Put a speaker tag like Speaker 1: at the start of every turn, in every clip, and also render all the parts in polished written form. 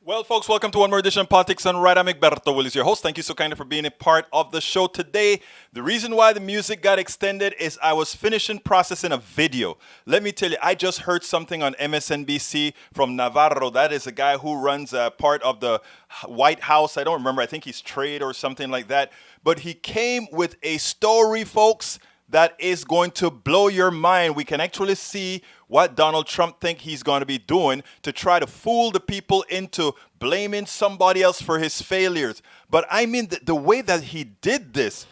Speaker 1: Well, folks, welcome to one more edition of Politics and Right. I'm Egberto Willis, your host. Thank you so kindly for being a part of the show today. The reason why the music got extended is I was finishing processing a video. Let me tell you, I just heard something on MSNBC from Navarro. That is a guy who runs a part of the White House. I don't remember. I think he's trade or something like that. But he came with a story, folks, that is going to blow your mind. We can actually see what Donald Trump think he's going to be doing to try to fool the people into blaming somebody else for his failures. But I mean, the way that he did this,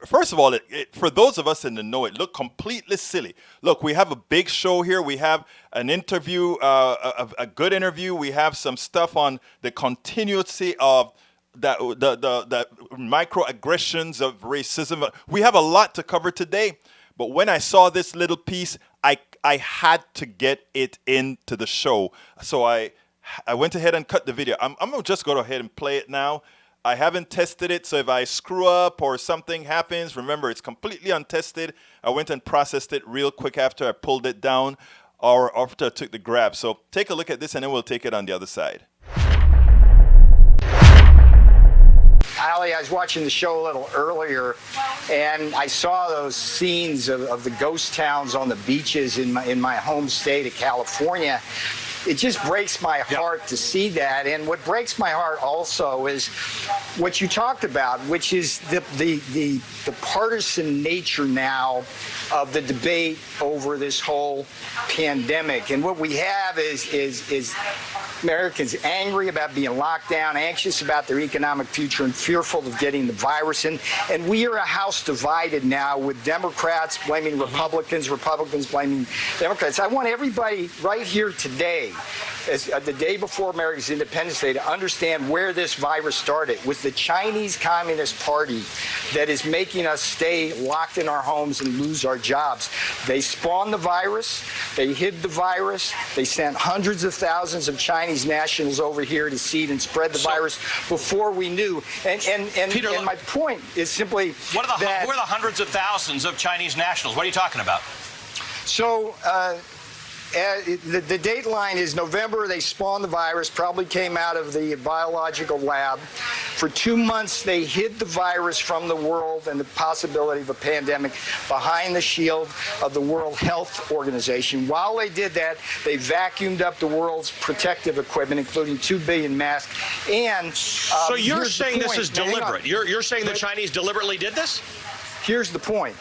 Speaker 1: first of all, for those of us in the know, it looked completely silly. Look, we have a big show here. We have an interview, a good interview. We have some stuff on the continuity of the microaggressions of racism. We have a lot to cover today, but when I saw this little piece, I had to get it into the show. So I went ahead and cut the video. I'm going to just go ahead and play it now. I haven't tested it, so if I screw up or something happens, remember, it's completely untested. I went and processed it real quick after I pulled it down or after I took the grab. So take a look at this, and then we'll take it on the other side.
Speaker 2: Ali, I was watching the show a little earlier, and I saw those scenes of the ghost towns on the beaches in my home state of California. It just breaks my heart to see that. And what breaks my heart also is what you talked about, which is the partisan nature now of the debate over this whole pandemic. And what we have is Americans angry about being locked down, anxious about their economic future, and fearful of getting the virus. And we are a house divided now, with Democrats blaming Republicans, Republicans blaming Democrats. I want everybody right here today, as the day before America's Independence Day, to understand where this virus started. It was the Chinese Communist Party that is making us stay locked in our homes and lose our jobs. They spawned the virus. They hid the virus. They sent hundreds of thousands of Chinese nationals over here to seed and spread the virus before we knew. And
Speaker 3: Peter,
Speaker 2: and my point is simply
Speaker 3: who are the hundreds of thousands of Chinese nationals? What are you talking about?
Speaker 2: So the date line is November. They spawned the virus, probably came out of the biological lab. For 2 months, they hid the virus from the world and the possibility of a pandemic behind the shield of the World Health Organization. While they did that, they vacuumed up the world's protective equipment, including 2 billion masks. And
Speaker 3: so you're saying this is deliberate? You're saying the Chinese deliberately did this?
Speaker 2: Here's the point.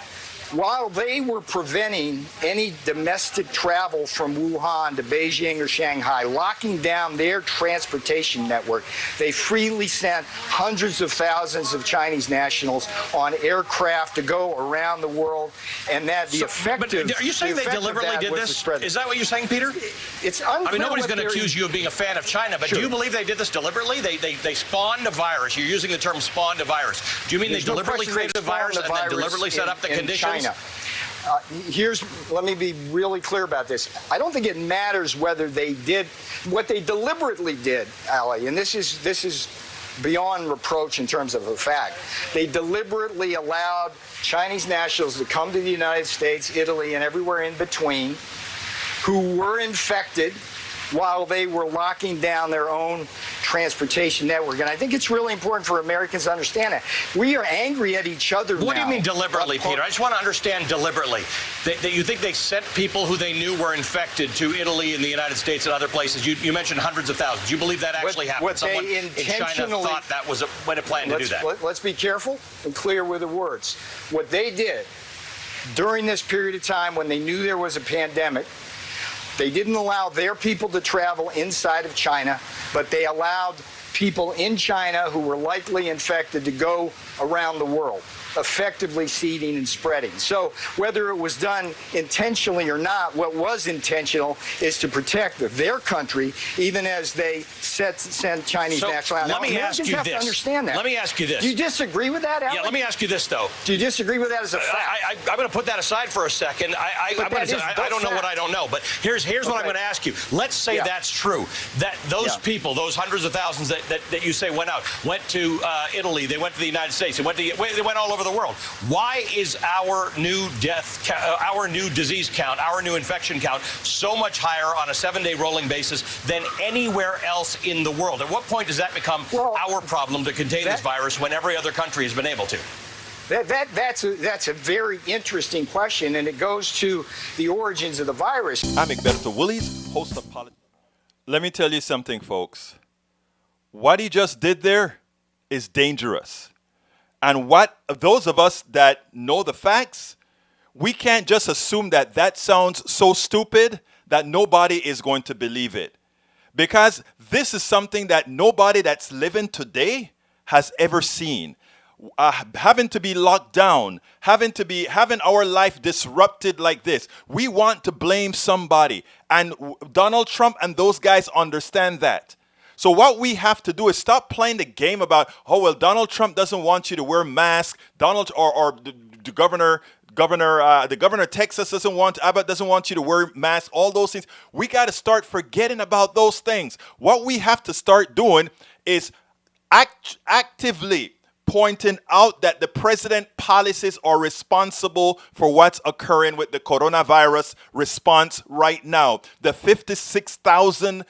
Speaker 2: While they were preventing any domestic travel from Wuhan to Beijing or Shanghai, locking down their transportation network, they freely sent hundreds of thousands of Chinese nationals on aircraft to go around the world, and that the effective...
Speaker 3: But are you saying they deliberately did this? Is that what you're saying, Peter?
Speaker 2: It's unclear.
Speaker 3: I mean, nobody's going to accuse you of being a fan of China, but do you believe they did this deliberetely? They spawned a virus. You're using the term spawned a virus. Do you mean they deliberately created a virus and then deliberately set up the conditions?
Speaker 2: China. Let me be really clear about this. I don't think it matters whether they did what they deliberately did, Ali, and this is beyond reproach in terms of a fact. They deliberately allowed Chinese nationals to come to the United States, Italy, and everywhere in between who were infected while they were locking down their own transportation network. And I think it's really important for Americans to understand that. We are angry at each other now.
Speaker 3: What do you mean deliberately, Peter? I just want to understand deliberately. That you think they sent people who they knew were infected to Italy and the United States and other places? You mentioned hundreds of thousands. You believe that actually happened?
Speaker 2: What
Speaker 3: Someone
Speaker 2: they
Speaker 3: in China thought that was when it planned to do that?
Speaker 2: Let's be careful and clear with the words. What they did during this period of time when they knew there was a pandemic, they didn't allow their people to travel inside of China, but they allowed people in China who were likely infected to go around the world, effectively seeding and spreading. So whether it was done intentionally or not, what was intentional is to protect their country, even as they send Chinese nationals out.
Speaker 3: Let me ask you this.
Speaker 2: Understand that.
Speaker 3: Let me ask you this.
Speaker 2: Do you disagree with that, Alan?
Speaker 3: Yeah, let me ask you this, though.
Speaker 2: Do you disagree with that as a fact?
Speaker 3: I'm going to put that aside for a second. I don't know what I don't know, but here's what I'm going to ask you. Let's say that's true, that those people, those hundreds of thousands that you say went out, went to Italy, they went to the United States, they went all over over the world. Why is our new our new disease count, our new infection count so much higher on a 7-day rolling basis than anywhere else in the world? At what point does that become our problem to contain this virus when every other country has been able to?
Speaker 2: That's a very interesting question, and it goes to the origins of the virus.
Speaker 1: I'm Egberto Willies, host of Politics. Let me tell you something, folks. What he just did there is dangerous. And what those of us that know the facts, we can't just assume that that sounds so stupid that nobody is going to believe it. Because this is something that nobody that's living today has ever seen. Having to be locked down, having our life disrupted like this. We want to blame somebody. And Donald Trump and those guys understand that. So what we have to do is stop playing the game about, oh, well, Donald Trump doesn't want you to wear masks. The governor of Texas Abbott doesn't want you to wear masks, all those things. We got to start forgetting about those things. What we have to start doing is actively pointing out that the president's policies are responsible for what's occurring with the coronavirus response right now. The 56,000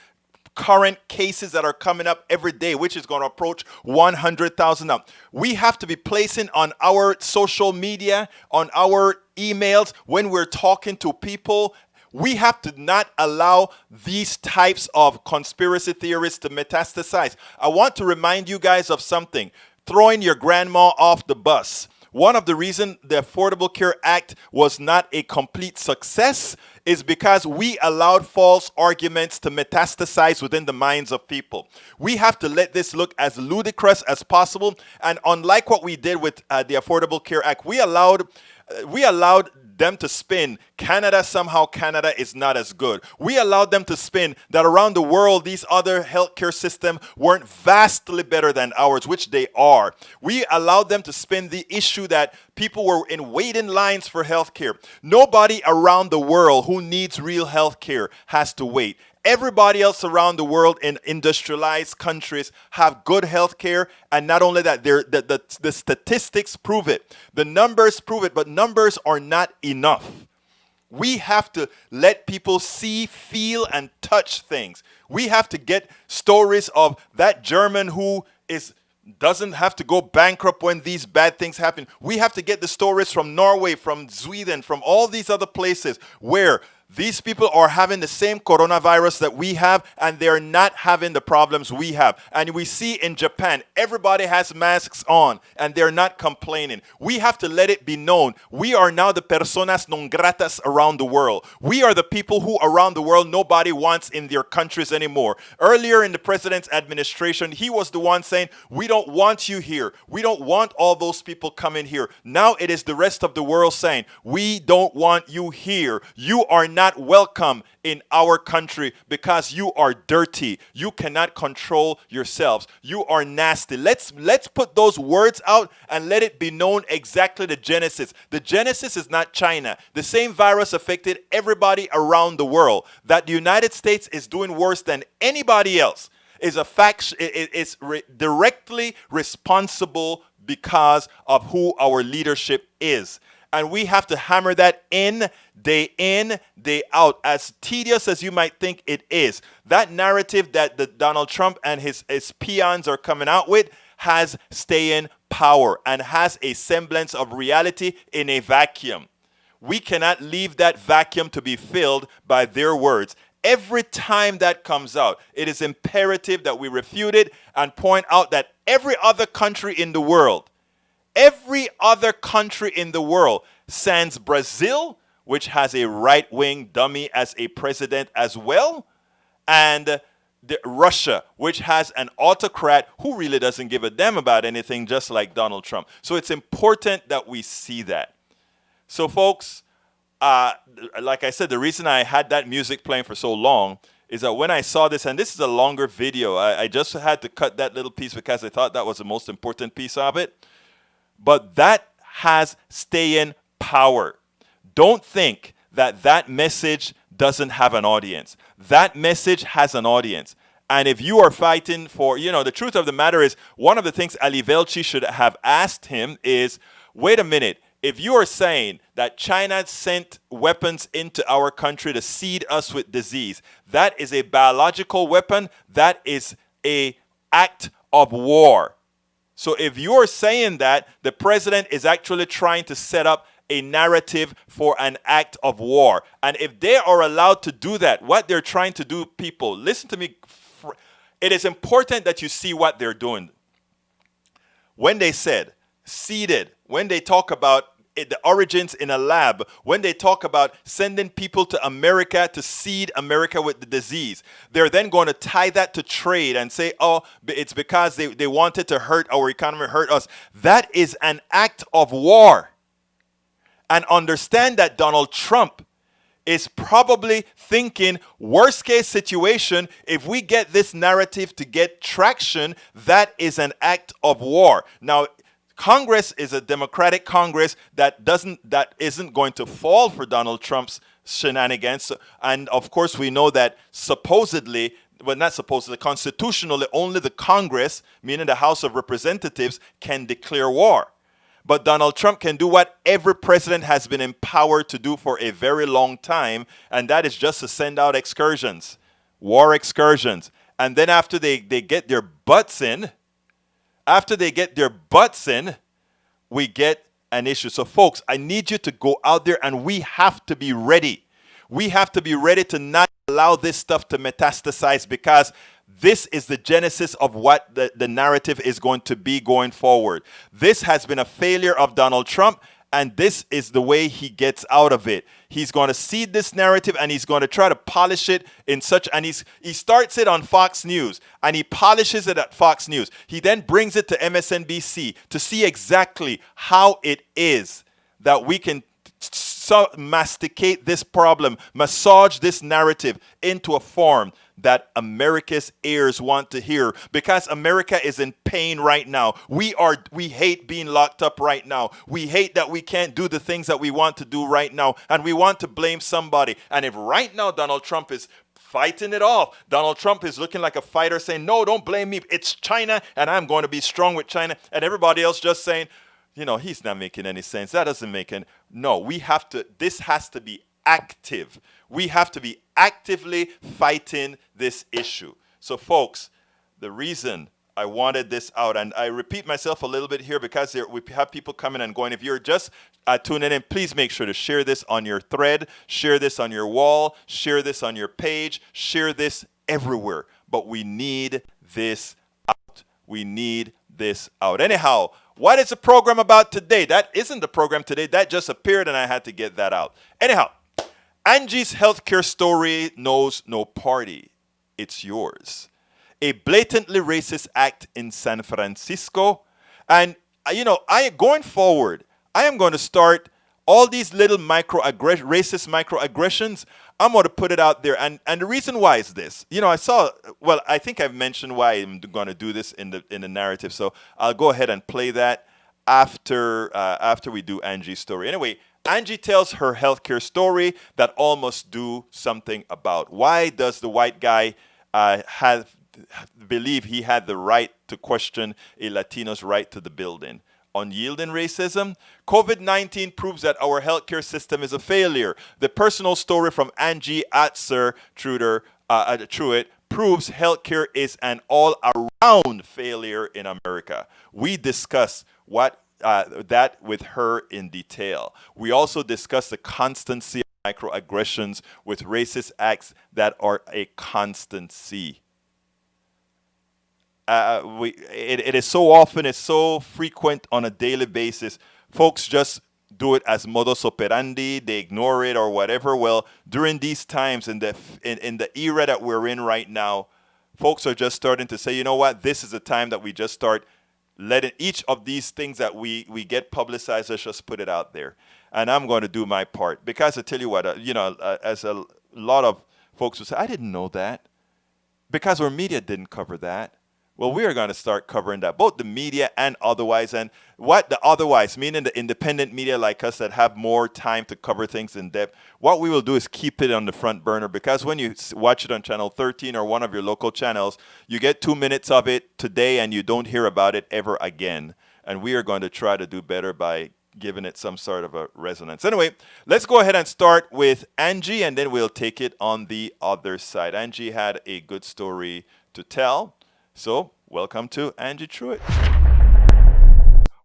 Speaker 1: current cases that are coming up every day, which is going to approach 100,000 now. We have to be placing on our social media, on our emails, when we're talking to people, we have to not allow these types of conspiracy theories to metastasize. I want to remind you guys of something. Throwing your grandma off the bus. One of the reasons the Affordable Care Act was not a complete success is because we allowed false arguments to metastasize within the minds of people. We have to let this look as ludicrous as possible. And unlike what we did with the Affordable Care Act, we allowed them to spin Canada is not as good. We allowed them to spin that around the world these other healthcare systems weren't vastly better than ours, which they are. We allowed them to spin the issue that people were in waiting lines for healthcare. Nobody around the world who needs real healthcare has to wait. Everybody else around the world in industrialized countries have good health care. And not only that, the statistics prove it. The numbers prove it, but numbers are not enough. We have to let people see, feel, and touch things. We have to get stories of that German who doesn't have to go bankrupt when these bad things happen. We have to get the stories from Norway, from Sweden, from all these other places where these people are having the same coronavirus that we have, and they're not having the problems we have. And we see in Japan, everybody has masks on, and they're not complaining. We have to let it be known. We are now the personas non gratas around the world. We are the people who around the world nobody wants in their countries anymore. Earlier in the president's administration, he was the one saying, we don't want you here. We don't want all those people coming here. Now it is the rest of the world saying, we don't want you here. You are not welcome in our country because you are dirty. You cannot control yourselves. You are nasty. Let's put those words out and let it be known exactly the genesis. The genesis is not China. The same virus affected everybody around the world. That the United States is doing worse than anybody else is a fact. It's directly responsible because of who our leadership is. And we have to hammer that in, day out. As tedious as you might think it is, that narrative that Donald Trump and his peons are coming out with has staying power and has a semblance of reality in a vacuum. We cannot leave that vacuum to be filled by their words. Every time that comes out, it is imperative that we refute it and point out that every other country in the world, sans Brazil, which has a right-wing dummy as a president as well, and Russia, which has an autocrat who really doesn't give a damn about anything, just like Donald Trump. So it's important that we see that. So folks, like I said, the reason I had that music playing for so long is that when I saw this, and this is a longer video, I just had to cut that little piece because I thought that was the most important piece of it. But that has staying power. Don't think that message doesn't have an audience. That message has an audience. And if you are fighting for, the truth of the matter is, one of the things Ali Velci should have asked him is, wait a minute. If you are saying that China sent weapons into our country to seed us with disease, that is a biological weapon. That is a act of war. So if you're saying that, the president is actually trying to set up a narrative for an act of war. And if they are allowed to do that, what they're trying to do, people, listen to me. It is important that you see what they're doing. When they said seeded, when they talk about the origins in a lab, when they talk about sending people to America to seed America with the disease, they're then going to tie that to trade and say, oh, it's because they wanted to hurt our economy, hurt us. That is an act of war. And understand that Donald Trump is probably thinking, worst case situation, if we get this narrative to get traction, that is an act of war. Now, Congress is a Democratic Congress that isn't going to fall for Donald Trump's shenanigans. And of course, we know that supposedly, well, not supposedly, constitutionally, only the Congress, meaning the House of Representatives, can declare war. But Donald Trump can do what every president has been empowered to do for a very long time, and that is just to send out excursions, war excursions. And then after they get their butts in, we get an issue. So folks, I need you to go out there, and we have to be ready. We have to be ready to not allow this stuff to metastasize, because this is the genesis of what the narrative is going to be going forward. This has been a failure of Donald Trump, and this is the way he gets out of it. He's going to seed this narrative, and he's going to try to polish it in such, and he starts it on Fox News, and he polishes it at Fox News. He then brings it to MSNBC to see exactly how it is that we can masticate this problem, massage this narrative into a form that America's ears want to hear, because America is in pain right now. We hate being locked up right now. We hate that we can't do the things that we want to do right now, and we want to blame somebody. And if right now Donald Trump is fighting it off, Donald Trump is looking like a fighter saying, no, don't blame me. It's China, and I'm going to be strong with China. And everybody else just saying, he's not making any sense. That doesn't make any. No, this has to be active. We have to be actively fighting this issue. So folks, the reason I wanted this out, and I repeat myself a little bit here because we have people coming and going. If you're just tuning in, please make sure to share this on your thread, share this on your wall, share this on your page, share this everywhere. But we need this out. We need this out. Anyhow, what is the program about today? That isn't the program today. That just appeared, and I had to get that out. Anyhow, Angie's healthcare story knows no party. It's yours. A blatantly racist act in San Francisco. And, going forward, I am going to start all these little racist microaggressions. I'm going to put it out there. And the reason why is this. I think I've mentioned why I'm going to do this in the narrative. So I'll go ahead and play that after we do Angie's story. Anyway, Angie tells her healthcare story that all must do something about. Why does the white guy believe he had the right to question a Latino's right to the building? Unyielding racism? COVID-19 proves that our healthcare system is a failure. The personal story from Angie Truitt proves healthcare is an all-around failure in America. We discuss that with her in detail. We also discuss the constancy of microaggressions with racist acts that are a constancy. It is so often, it's so frequent on a daily basis. Folks just do it as modus operandi. They ignore it or whatever. Well, during these times, in the era that we're in right now, folks are just starting to say, you know what? This is the time that we just start letting each of these things that we get publicized, let's just put it out there. And I'm going to do my part. Because I tell you what, as a lot of folks will say, I didn't know that. Because our media didn't cover that. Well, we are going to start covering that, both the media and otherwise. And what the otherwise, meaning the independent media like us that have more time to cover things in depth, what we will do is keep it on the front burner, because when you watch it on Channel 13 or one of your local channels, you get 2 minutes of it today and you don't hear about it ever again. And we are going to try to do better by giving it some sort of a resonance. Anyway, let's go ahead and start with Angie, and then we'll take it on the other side. Angie had a good story to tell, so welcome to Angie Truitt.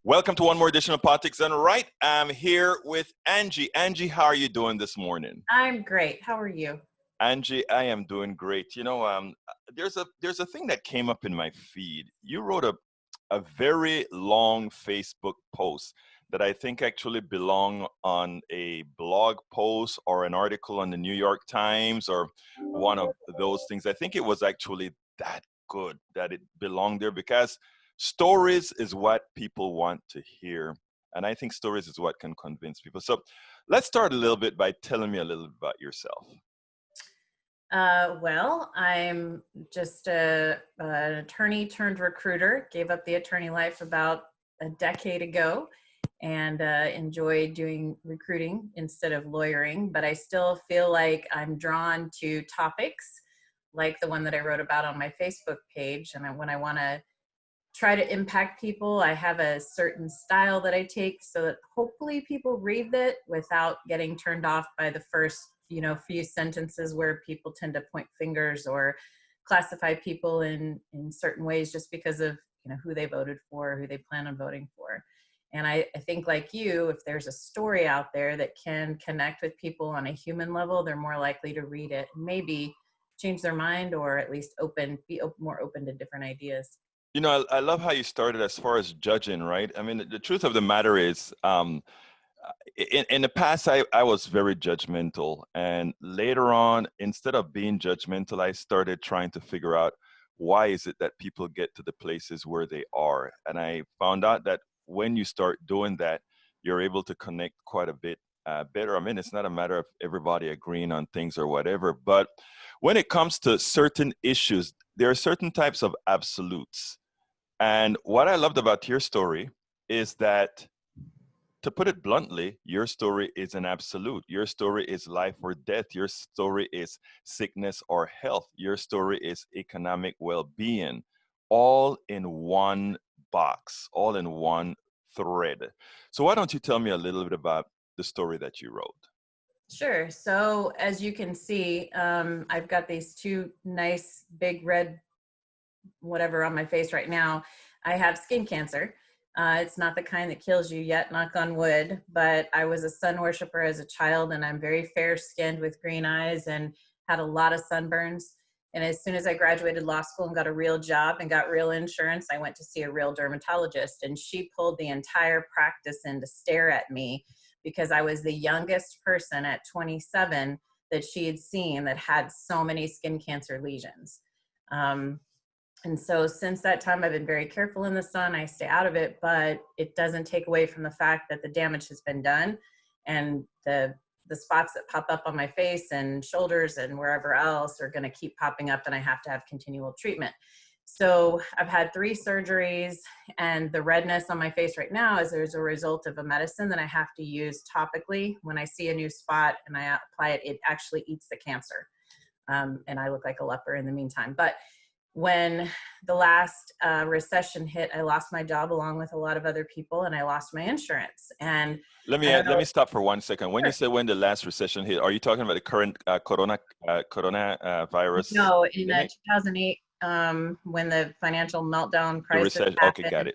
Speaker 1: Welcome to one more edition of Politics Done Right. I'm here with Angie. Angie, how are you doing this morning?
Speaker 4: I'm great. How are you?
Speaker 1: Angie, I am doing great. There's a thing that came up in my feed. You wrote a very long Facebook post that I think actually belong on a blog post or an article on the New York Times or one of those things. I think it was actually that good that it belonged there because stories is what people want to hear. And I think stories is what can convince people. So let's start a little bit by telling me a little bit about yourself.
Speaker 4: Well, I'm just an attorney turned recruiter. Gave up the attorney life about a decade ago and enjoy doing recruiting instead of lawyering. But I still feel like I'm drawn to topics like the one that I wrote about on my Facebook page. And when I want to try to impact people, I have a certain style that I take so that hopefully people read it without getting turned off by the first few sentences where people tend to point fingers or classify people in certain ways just because of who they voted for, who they plan on voting for. And I think like you, if there's a story out there that can connect with people on a human level, they're more likely to read it, maybe change their mind, or at least be more open to different ideas.
Speaker 1: I love how you started as far as judging, right? I mean, the truth of the matter is, in the past, I was very judgmental. And later on, instead of being judgmental, I started trying to figure out why is it that people get to the places where they are. And I found out that when you start doing that, you're able to connect quite a bit better. I mean, it's not a matter of everybody agreeing on things or whatever, but when it comes to certain issues, there are certain types of absolutes. And what I loved about your story is that, to put it bluntly, your story is an absolute. Your story is life or death. Your story is sickness or health. Your story is economic well-being, all in one box, all in one thread. So why don't you tell me a little bit about the story that you wrote?
Speaker 4: Sure. So as you can see, I've got these two nice big red whatever on my face right now. I have skin cancer. It's not the kind that kills you yet, knock on wood, but I was a sun worshiper as a child, and I'm very fair skinned with green eyes and had a lot of sunburns. And as soon as I graduated law school and got a real job and got real insurance, I went to see a real dermatologist, and she pulled the entire practice in to stare at me because I was the youngest person at 27 that she had seen that had so many skin cancer lesions. And so since that time, I've been very careful in the sun. I stay out of it, but it doesn't take away from the fact that the damage has been done, and the spots that pop up on my face and shoulders and wherever else are going to keep popping up, and I have to have continual treatment. So I've had 3 surgeries, and the redness on my face right now is there's a result of a medicine that I have to use topically. When I see a new spot and I apply it, it actually eats the cancer. And I look like a leper in the meantime. But when the last recession hit, I lost my job along with a lot of other people, and I lost my insurance. And
Speaker 1: let me stop for 1 second. When you say when the last recession hit, are you talking about the current corona virus?
Speaker 4: No, in 2008, when the financial meltdown crisis happened,
Speaker 1: okay, got it.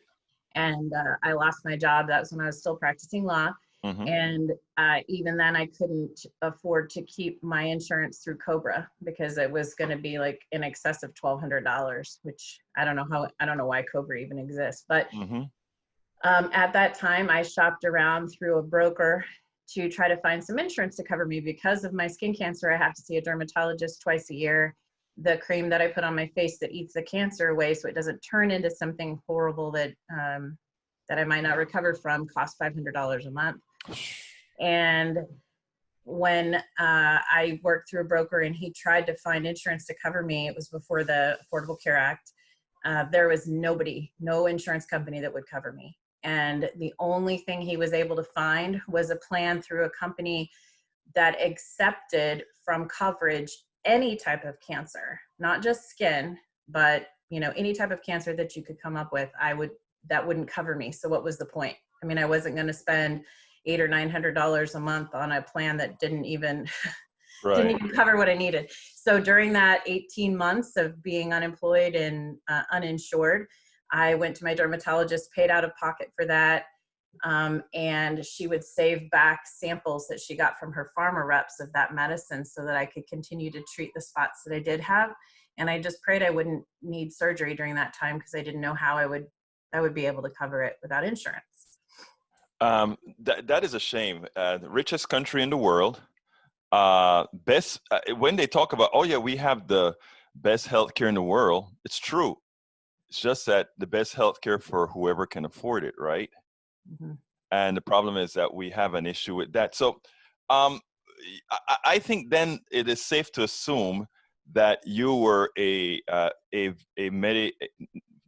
Speaker 4: And I lost my job. That was when I was still practicing law.
Speaker 1: Mm-hmm.
Speaker 4: And even then I couldn't afford to keep my insurance through Cobra because it was going to be like in excess of $1,200, which I don't know why Cobra even exists. But at that time I shopped around through a broker to try to find some insurance to cover me. Because of my skin cancer, I have to see a dermatologist twice a year. The cream that I put on my face that eats the cancer away so it doesn't turn into something horrible that I might not recover from costs $500 a month. And when I worked through a broker and he tried to find insurance to cover me, it was before the Affordable Care Act, there was no insurance company that would cover me. And the only thing he was able to find was a plan through a company that accepted from coverage any type of cancer, not just skin, but any type of cancer that you could come up with, that wouldn't cover me. So what was the point? I mean, I wasn't going to spend $800 or $900 a month on a plan that didn't even didn't
Speaker 1: Right.
Speaker 4: even cover what I needed. So during that 18 months of being unemployed and uninsured, I went to my dermatologist, paid out of pocket for that. And she would save back samples that she got from her pharma reps of that medicine so that I could continue to treat the spots that I did have. And I just prayed I wouldn't need surgery during that time because I didn't know how I would be able to cover it without insurance.
Speaker 1: That is a shame. The richest country in the world, best, when they talk about, oh yeah, we have the best healthcare in the world, it's true. It's just that the best healthcare for whoever can afford it, right?
Speaker 4: Mm-hmm.
Speaker 1: And the problem is that we have an issue with that. So um, I think then it is safe to assume that you were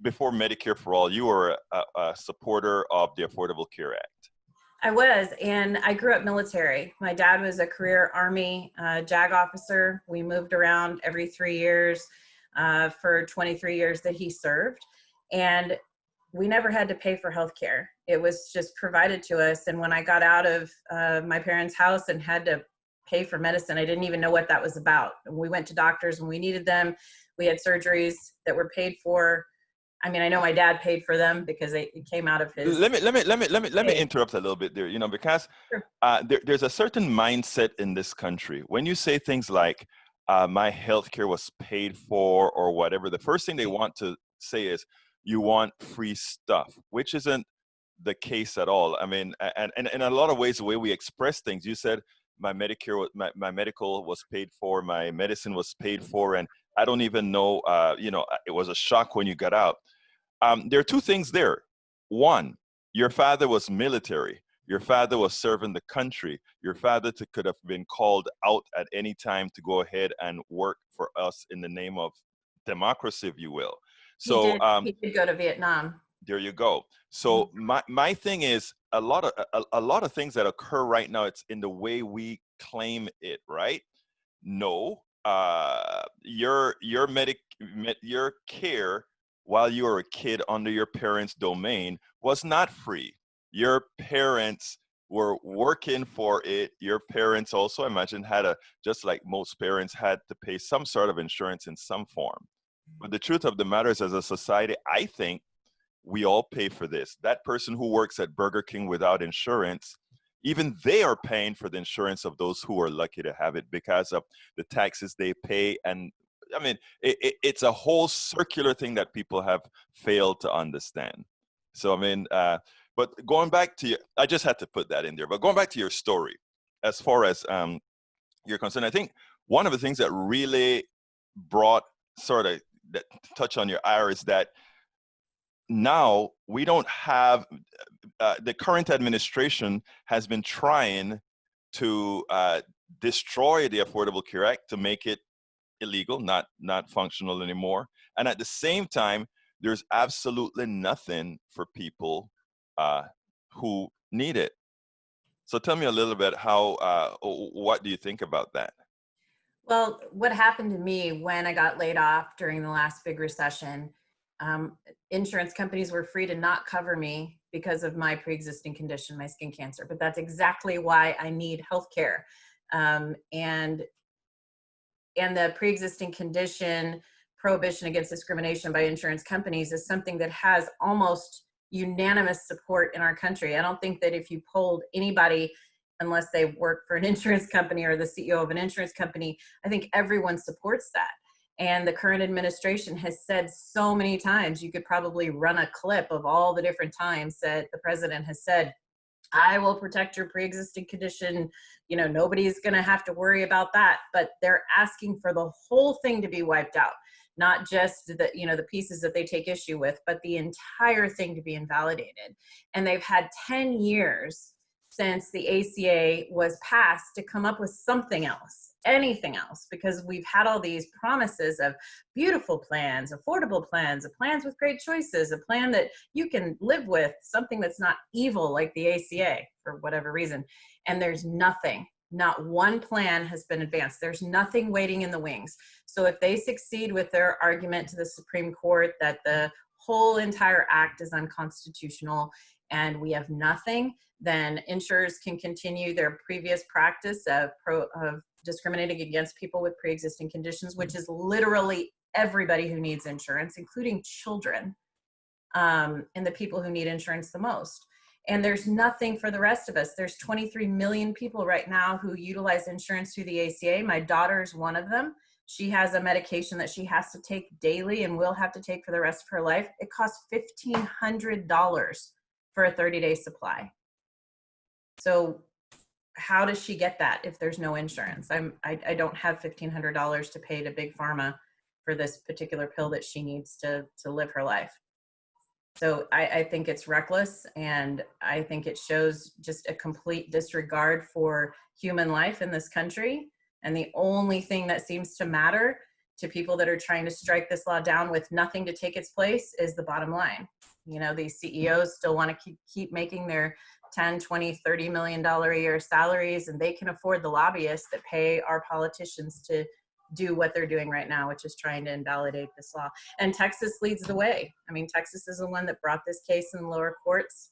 Speaker 1: before Medicare for All, you were a supporter of the Affordable Care Act.
Speaker 4: I was, and I grew up military. My dad was a career Army JAG officer. We moved around every 3 years for 23 years that he served. And we never had to pay for healthcare. It was just provided to us. And when I got out of my parents' house and had to pay for medicine, I didn't even know what that was about. We went to doctors when we needed them. We had surgeries that were paid for. I mean, I know my dad paid for them because it came out of his.
Speaker 1: Let me interrupt a little bit there. You know, because
Speaker 4: Sure.
Speaker 1: there's a certain mindset in this country. When you say things like my healthcare was paid for or whatever, the first thing they want to say is you want free stuff, which isn't the case at all. I mean, and in a lot of ways, the way we express things, you said my Medicare, my medical was paid for, my medicine was paid for, and I don't even know, it was a shock when you got out. There are two things there. One, your father was military. Your father was serving the country. Your father could have been called out at any time to go ahead and work for us in the name of democracy, if you will. So
Speaker 4: He did go to Vietnam.
Speaker 1: there you go. So my thing is a lot of things that occur right now. It's in the way we claim it, right? No, your care while you were a kid under your parents' domain was not free. Your parents were working for it. Your parents also, I imagine, just like most parents, had to pay some sort of insurance in some form. But the truth of the matter is, as a society, I think we all pay for this. That person who works at Burger King without insurance, even they are paying for the insurance of those who are lucky to have it because of the taxes they pay. And I mean, it's a whole circular thing that people have failed to understand. So, I mean, but going back to I just had to put that in there, but going back to your story, as far as you're concerned, I think one of the things that really brought that touch on your ire is that now we don't have, the current administration has been trying to destroy the Affordable Care Act to make it illegal, not functional anymore. And at the same time, there's absolutely nothing for people who need it. So tell me a little bit what do you think about that?
Speaker 4: Well, what happened to me when I got laid off during the last big recession, insurance companies were free to not cover me because of my pre-existing condition, my skin cancer. But that's exactly why I need health care. And the pre-existing condition prohibition against discrimination by insurance companies is something that has almost unanimous support in our country. I don't think that if you polled anybody, unless they work for an insurance company or the CEO of an insurance company, I think everyone supports that. And the current administration has said so many times, you could probably run a clip of all the different times that the president has said, I will protect your pre-existing condition. You know, nobody's going to have to worry about that. But they're asking for the whole thing to be wiped out, not just the pieces that they take issue with, but the entire thing to be invalidated. And they've had 10 years since the ACA was passed to come up with something else, anything else, because we've had all these promises of beautiful plans, affordable plans, plans with great choices, a plan that you can live with, something that's not evil like the ACA for whatever reason. And there's nothing, not one plan has been advanced. There's nothing waiting in the wings. So if they succeed with their argument to the Supreme Court that the whole entire act is unconstitutional and we have nothing, then insurers can continue their previous practice of discriminating against people with pre-existing conditions, which is literally everybody who needs insurance, including children, and the people who need insurance the most. And there's nothing for the rest of us. There's 23 million people right now who utilize insurance through the ACA. My daughter is one of them. She has a medication that she has to take daily and will have to take for the rest of her life. It costs $1,500 for a 30-day supply. So how does she get that if there's no insurance? I don't have $1,500 to pay to Big Pharma for this particular pill that she needs to live her life. So I think it's reckless, and I think it shows just a complete disregard for human life in this country. And the only thing that seems to matter to people that are trying to strike this law down with nothing to take its place is the bottom line. You know, these CEOs still want to keep making their 10, 20, $30 million a year salaries, and they can afford the lobbyists that pay our politicians to do what they're doing right now, which is trying to invalidate this law. And Texas leads the way. I mean, Texas is the one that brought this case in the lower courts,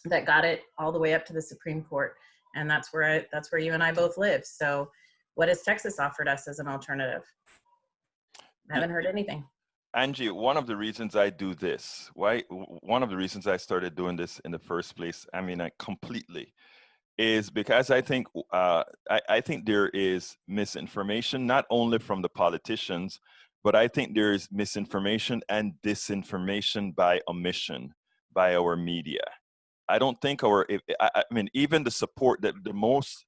Speaker 4: that got it all the way up to the Supreme Court. And that's where you and I both live. So what has Texas offered us as an alternative? I haven't heard anything.
Speaker 1: Angie, one of the reasons I do this, one of the reasons I started doing this in the first place, I mean, completely, is because I think there is misinformation, not only from the politicians, but I think there is misinformation and disinformation by omission by our media. I don't think I mean, even the support that the most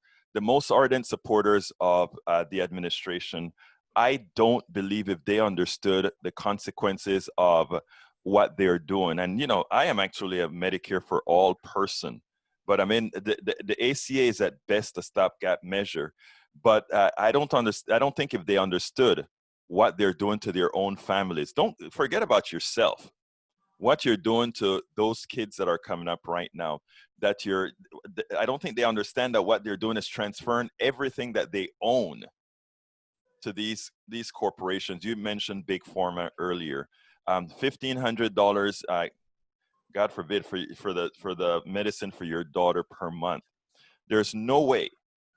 Speaker 1: ardent supporters of the administration, I don't believe if they understood the consequences of what they're doing. And, you know, I am actually a Medicare for all person, but I mean, the ACA is at best a stopgap measure. But I don't think if they understood what they're doing to their own families, don't forget about yourself, what you're doing to those kids that are coming up right now, I don't think they understand that what they're doing is transferring everything that they own to these corporations. You mentioned Big Pharma earlier. $1,500, God forbid, for the medicine for your daughter per month. There's no way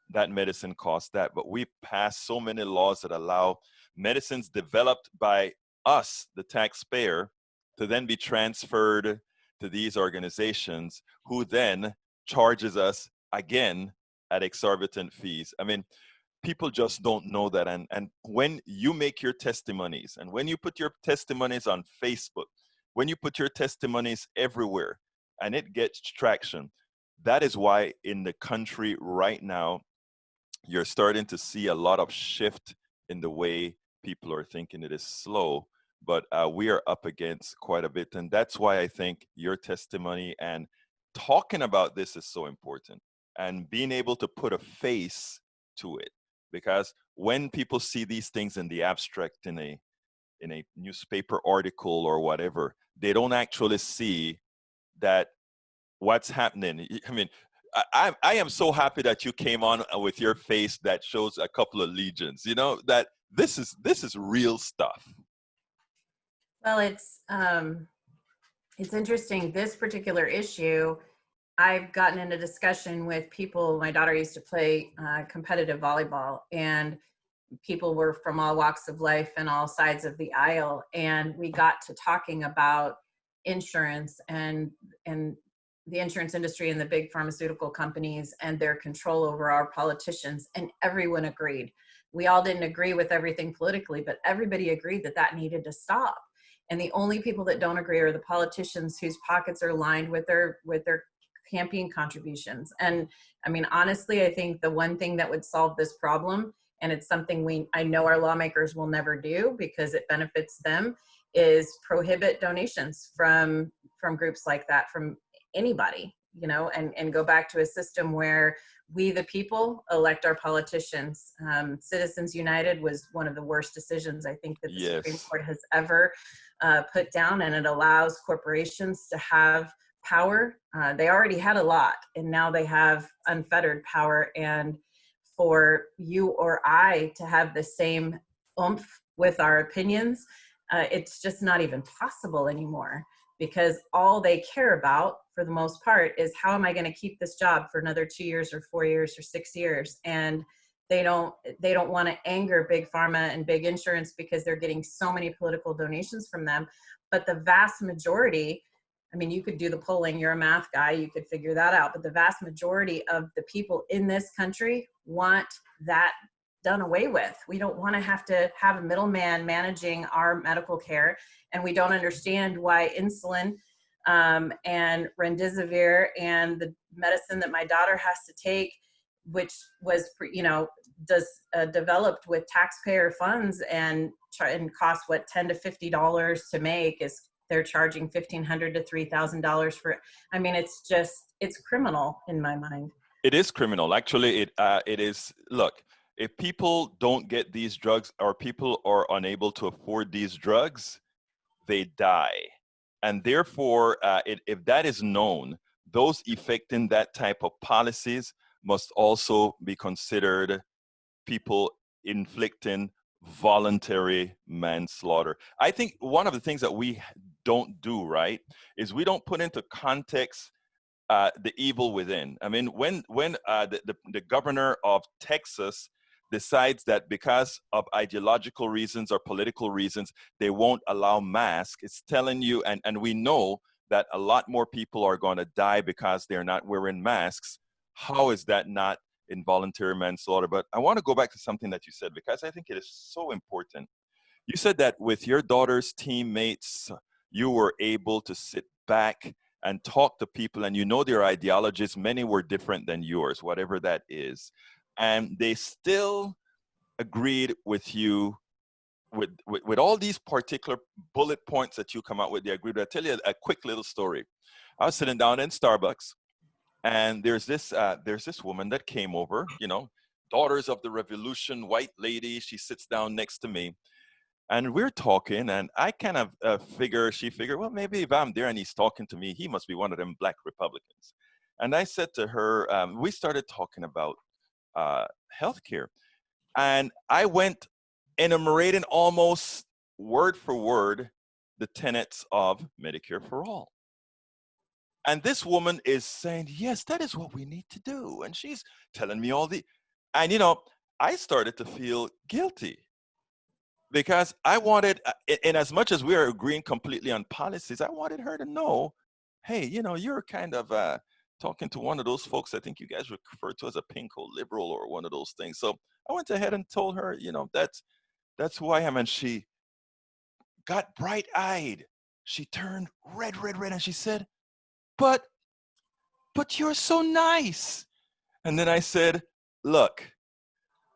Speaker 1: that medicine costs that, but we pass so many laws that allow medicines developed by us, the taxpayer, to then be transferred to these organizations, who then charges us again at exorbitant fees. I mean, people just don't know that. And when you make your testimonies, and when you put your testimonies on Facebook, when you put your testimonies everywhere, and it gets traction, that is why in the country right now, you're starting to see a lot of shift in the way people are thinking. It is slow, but we are up against quite a bit. And that's why I think your testimony and talking about this is so important, and being able to put a face to it. Because when people see these things in the abstract, in a newspaper article or whatever, they don't actually see that what's happening. I mean, I am so happy that you came on with your face that shows a couple of legions, you know, that this is real stuff.
Speaker 4: Well, it's interesting. This particular issue, I've gotten into discussion with people. My daughter used to play competitive volleyball, and people were from all walks of life and all sides of the aisle. And we got to talking about insurance and the insurance industry and the big pharmaceutical companies and their control over our politicians. And everyone agreed. We all didn't agree with everything politically, but everybody agreed that needed to stop. And the only people that don't agree are the politicians whose pockets are lined with their campaign contributions. And I mean, honestly, I think the one thing that would solve this problem, and it's something I know our lawmakers will never do because it benefits them, is prohibit donations from groups like that, from anybody, you know, and go back to a system where we, the people, elect our politicians. Citizens United was one of the worst decisions I think that the Supreme Court has ever put down, and it allows corporations to have power. They already had a lot, and now they have unfettered power. And for you or I to have the same oomph with our opinions, it's just not even possible anymore. because all they care about for the most part is how am I going to keep this job for another 2 years or 4 years or 6 years. And they don't want to anger big pharma and big insurance because they're getting so many political donations from them. But the vast majority, I mean, you could do the polling, you're a math guy, you could figure that out, but the vast majority of the people in this country want that done away with. We don't want to have a middleman managing our medical care, and we don't understand why insulin and remdesivir and the medicine that my daughter has to take, which was, developed with taxpayer funds and cost what, $10 to $50 to make, is they're charging $1,500 to $3,000 for. I mean, it's criminal in my mind.
Speaker 1: It is criminal. Actually, it is. Look, if people don't get these drugs, or people are unable to afford these drugs, they die. And therefore, if that is known, those effecting that type of policies must also be considered people inflicting voluntary manslaughter. I think one of the things that we don't do, right, is we don't put into context the evil within. I mean, when the governor of Texas decides that because of ideological reasons or political reasons, they won't allow masks, it's telling you, and we know that a lot more people are going to die because they're not wearing masks. How is that not involuntary manslaughter? But I want to go back to something that you said, because I think it is so important. You said that with your daughter's teammates, you were able to sit back and talk to people, and you know their ideologies. Many were different than yours, whatever that is. And they still agreed with you with all these particular bullet points that you come out with. They agreed. I'll tell you a quick little story. I was sitting down in Starbucks, and there's this woman that came over, Daughters of the Revolution, white lady. She sits down next to me, and we're talking, and I kind of she figured, well, maybe if I'm there and he's talking to me, he must be one of them black Republicans. And I said to her, we started talking about healthcare, and I went enumerating almost word for word the tenets of Medicare for all. And this woman is saying, yes, that is what we need to do. And she's telling me and I started to feel guilty, because I wanted, in as much as we are agreeing completely on policies, I wanted her to know, hey, you're kind of talking to one of those folks I think you guys refer to as a pinko liberal or one of those things. So I went ahead and told her, that's who I am. And she got bright-eyed. She turned red, and she said, but you're so nice. And then I said, look,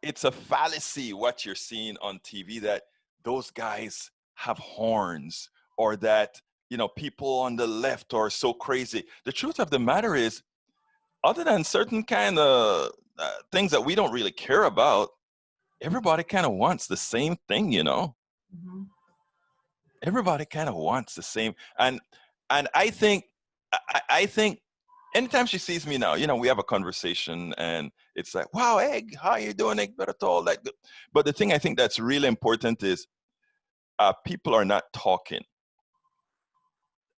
Speaker 1: it's a fallacy what you're seeing on TV, that those guys have horns, or that, people on the left are so crazy. The truth of the matter is, other than certain kind of things that we don't really care about, everybody kind of wants the same thing,
Speaker 4: Mm-hmm.
Speaker 1: Everybody kind of wants the same. And I think anytime she sees me now, we have a conversation, and it's like, wow, Egg, how you doing, Egg? Better all that. But the thing I think that's really important is people are not talking.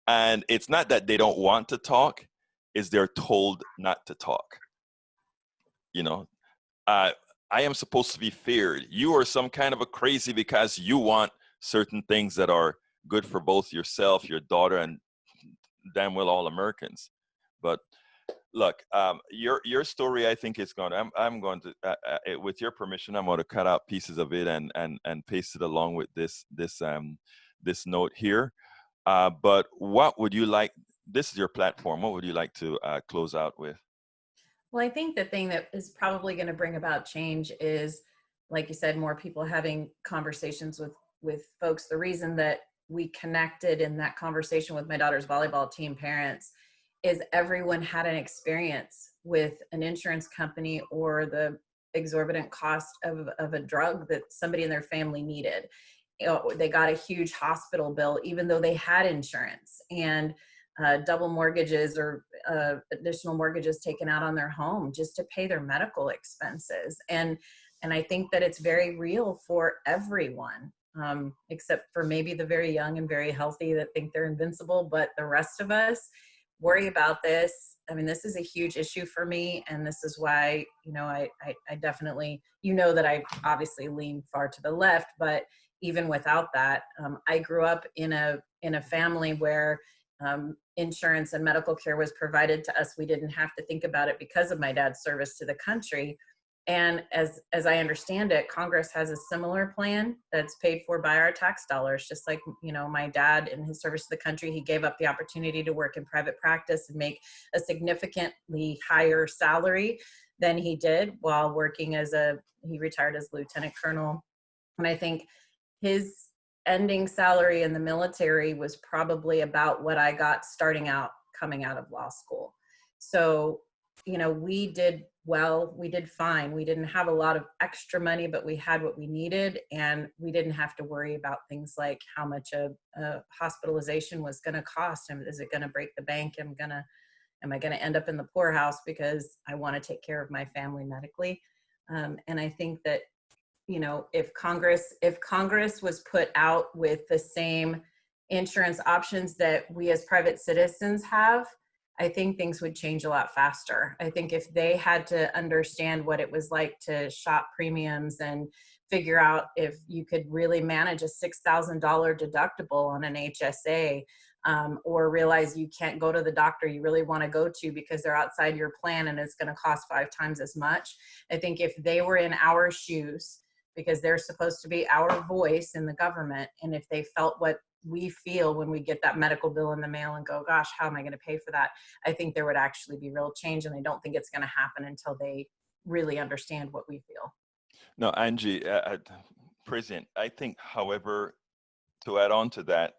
Speaker 1: And it's not that they don't want to talk, it's they're told not to talk. I am supposed to be feared. You are some kind of a crazy because you want certain things that are good for both yourself, your daughter, and damn well all Americans. But look, your story, I think, is going. I'm going to, with your permission, I'm going to cut out pieces of it and paste it along with this note here. But what would you like? This is your platform. What would you like to close out with?
Speaker 4: Well, I think the thing that is probably going to bring about change is, like you said, more people having conversations with folks. The reason that we connected in that conversation with my daughter's volleyball team parents is everyone had an experience with an insurance company or the exorbitant cost of a drug that somebody in their family needed. They got a huge hospital bill, even though they had insurance, and double mortgages or additional mortgages taken out on their home just to pay their medical expenses. And I think that it's very real for everyone. except for maybe the very young and very healthy that think they're invincible. But the rest of us worry about this. I mean, this is a huge issue for me. And this is why, I definitely, that I obviously lean far to the left, but even without that, I grew up in a family where insurance and medical care was provided to us. We didn't have to think about it because of my dad's service to the country. And as I understand it, Congress has a similar plan that's paid for by our tax dollars. Just like, my dad in his service to the country, he gave up the opportunity to work in private practice and make a significantly higher salary than he did while working he retired as lieutenant colonel. And I think his ending salary in the military was probably about what I got starting out, coming out of law school. So, we did well, we did fine. We didn't have a lot of extra money, but we had what we needed, and we didn't have to worry about things like how much a hospitalization was going to cost. And is it going to break the bank? Am I going to end up in the poorhouse because I want to take care of my family medically? And I think that, if Congress was put out with the same insurance options that we as private citizens have, I think things would change a lot faster. I think if they had to understand what it was like to shop premiums and figure out if you could really manage a $6,000 deductible on an HSA, or realize you can't go to the doctor you really want to go to because they're outside your plan and it's going to cost 5 times as much. I think if they were in our shoes, because they're supposed to be our voice in the government, and if they felt what we feel when we get that medical bill in the mail and go, gosh, how am I going to pay for that? I think there would actually be real change, and I don't think it's going to happen until they really understand what we feel.
Speaker 1: No, Angie, President, I think, however, to add on to that,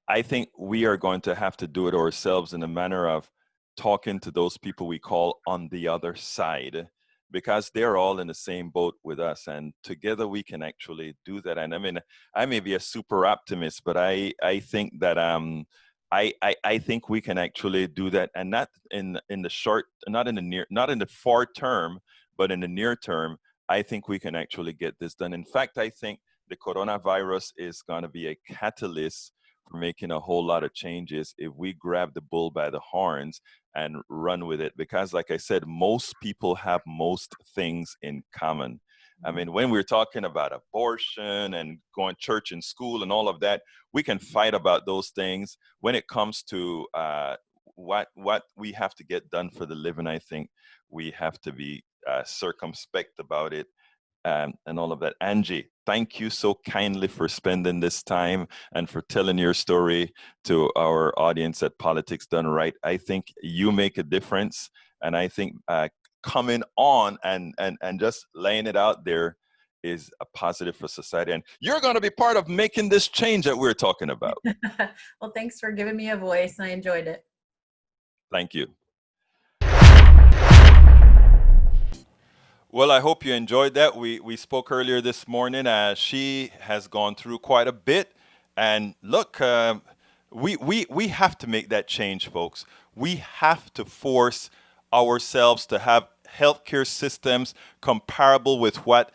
Speaker 1: I think we are going to have to do it ourselves in a manner of talking to those people we call on the other side, because they're all in the same boat with us, and together we can actually do that. And I mean, I may be a super optimist, but I think that I think we can actually do that, and not in the short, not in the far term, but in the near term. I think we can actually get this done. In fact, I think the coronavirus is going to be a catalyst for making a whole lot of changes if we grab the bull by the horns and run with it. Because like I said, most people have most things in common. I mean, when we're talking about abortion and going to church and school and all of that, we can fight about those things. When it comes to what we have to get done for the living, I think we have to be circumspect about it. And all of that. Angie, thank you so kindly for spending this time and for telling your story to our audience at Politics Done Right. I think you make a difference, and I think coming on and just laying it out there is a positive for society. And you're going to be part of making this change that we're talking about.
Speaker 4: Well, thanks for giving me a voice. I enjoyed it.
Speaker 1: Thank you. Well, I hope you enjoyed that. We spoke earlier this morning. She has gone through quite a bit. And look, we have to make that change, folks. We have to force ourselves to have healthcare systems comparable with what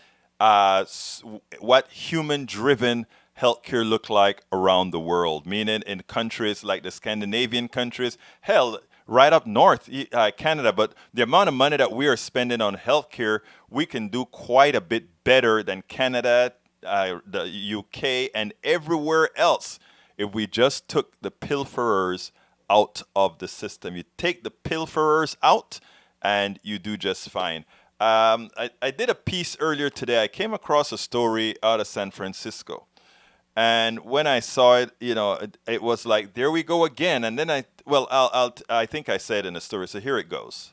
Speaker 1: human-driven healthcare look like around the world, meaning in countries like the Scandinavian countries, hell, right up north, Canada. But the amount of money that we are spending on healthcare, we can do quite a bit better than Canada, the UK, and everywhere else if we just took the pilferers out of the system. You take the pilferers out, and you do just fine. I did a piece earlier today. I came across a story out of San Francisco. And when I saw it, it was like, there we go again. And then I think I said in the story, so here it goes.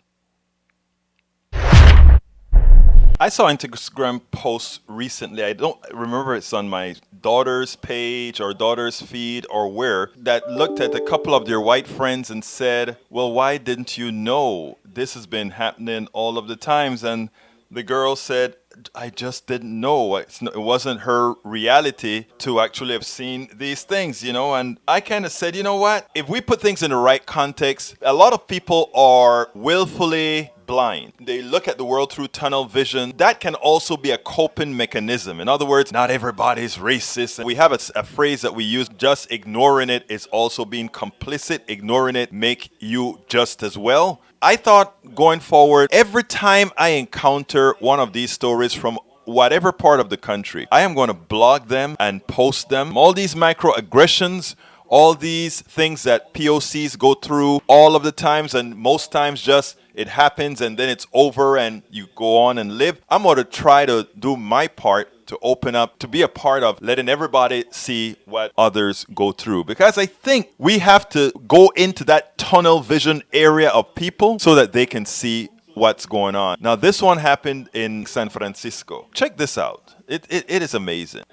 Speaker 1: I saw an Instagram post recently. I don't remember it's on my daughter's page or daughter's feed or where, that looked at a couple of their white friends and said, well, why didn't you know this has been happening all of the times? And the girl said, I just didn't know. It wasn't her reality to actually have seen these things, And I kind of said, you know what? If we put things in the right context, a lot of people are willfully blind. They look at the world through tunnel vision. That can also be a coping mechanism. In other words, not everybody's racist. We have a phrase that we use, just ignoring it is also being complicit. Ignoring it make you just as well. I thought going forward, every time I encounter one of these stories from whatever part of the country, I am going to blog them and post them. All these microaggressions, all these things that POCs go through all of the times, and most times just it happens and then it's over and you go on and live. I'm going to try to do my part to open up, to be a part of letting everybody see what others go through. Because I think we have to go into that tunnel vision area of people so that they can see what's going on. Now, this one happened in San Francisco. Check this out. It is amazing.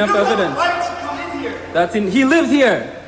Speaker 5: He lives here.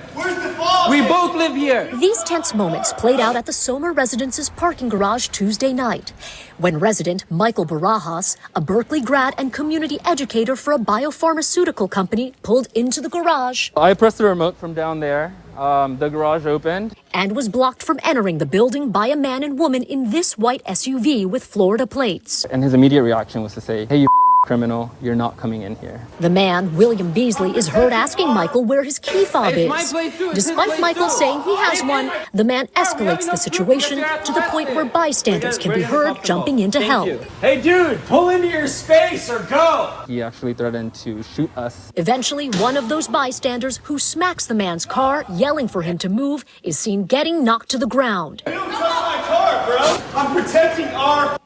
Speaker 5: We both live here.
Speaker 6: These tense moments played out at the Soma residence's parking garage Tuesday night, when resident Michael Barajas, a Berkeley grad and community educator for a biopharmaceutical company, pulled into the garage.
Speaker 5: I pressed the remote from down there. The garage opened.
Speaker 6: And was blocked from entering the building by a man and woman in this white SUV with Florida plates.
Speaker 5: And his immediate reaction was to say, "Hey, you criminal, you're not coming in here."
Speaker 6: The man, William Beasley, is heard asking Michael where his key fob
Speaker 5: It's
Speaker 6: is.
Speaker 5: my place too. It's his
Speaker 6: Despite
Speaker 5: place
Speaker 6: Michael
Speaker 5: too.
Speaker 6: saying he has one, the man escalates the situation to the point where bystanders can be heard jumping in to help.
Speaker 7: Hey dude, pull into your space or go!
Speaker 5: He actually threatened to shoot us.
Speaker 6: Eventually, one of those bystanders who smacks the man's car, yelling for him to move, is seen getting knocked to the ground.
Speaker 7: You don't touch my car, bro! I'm protecting our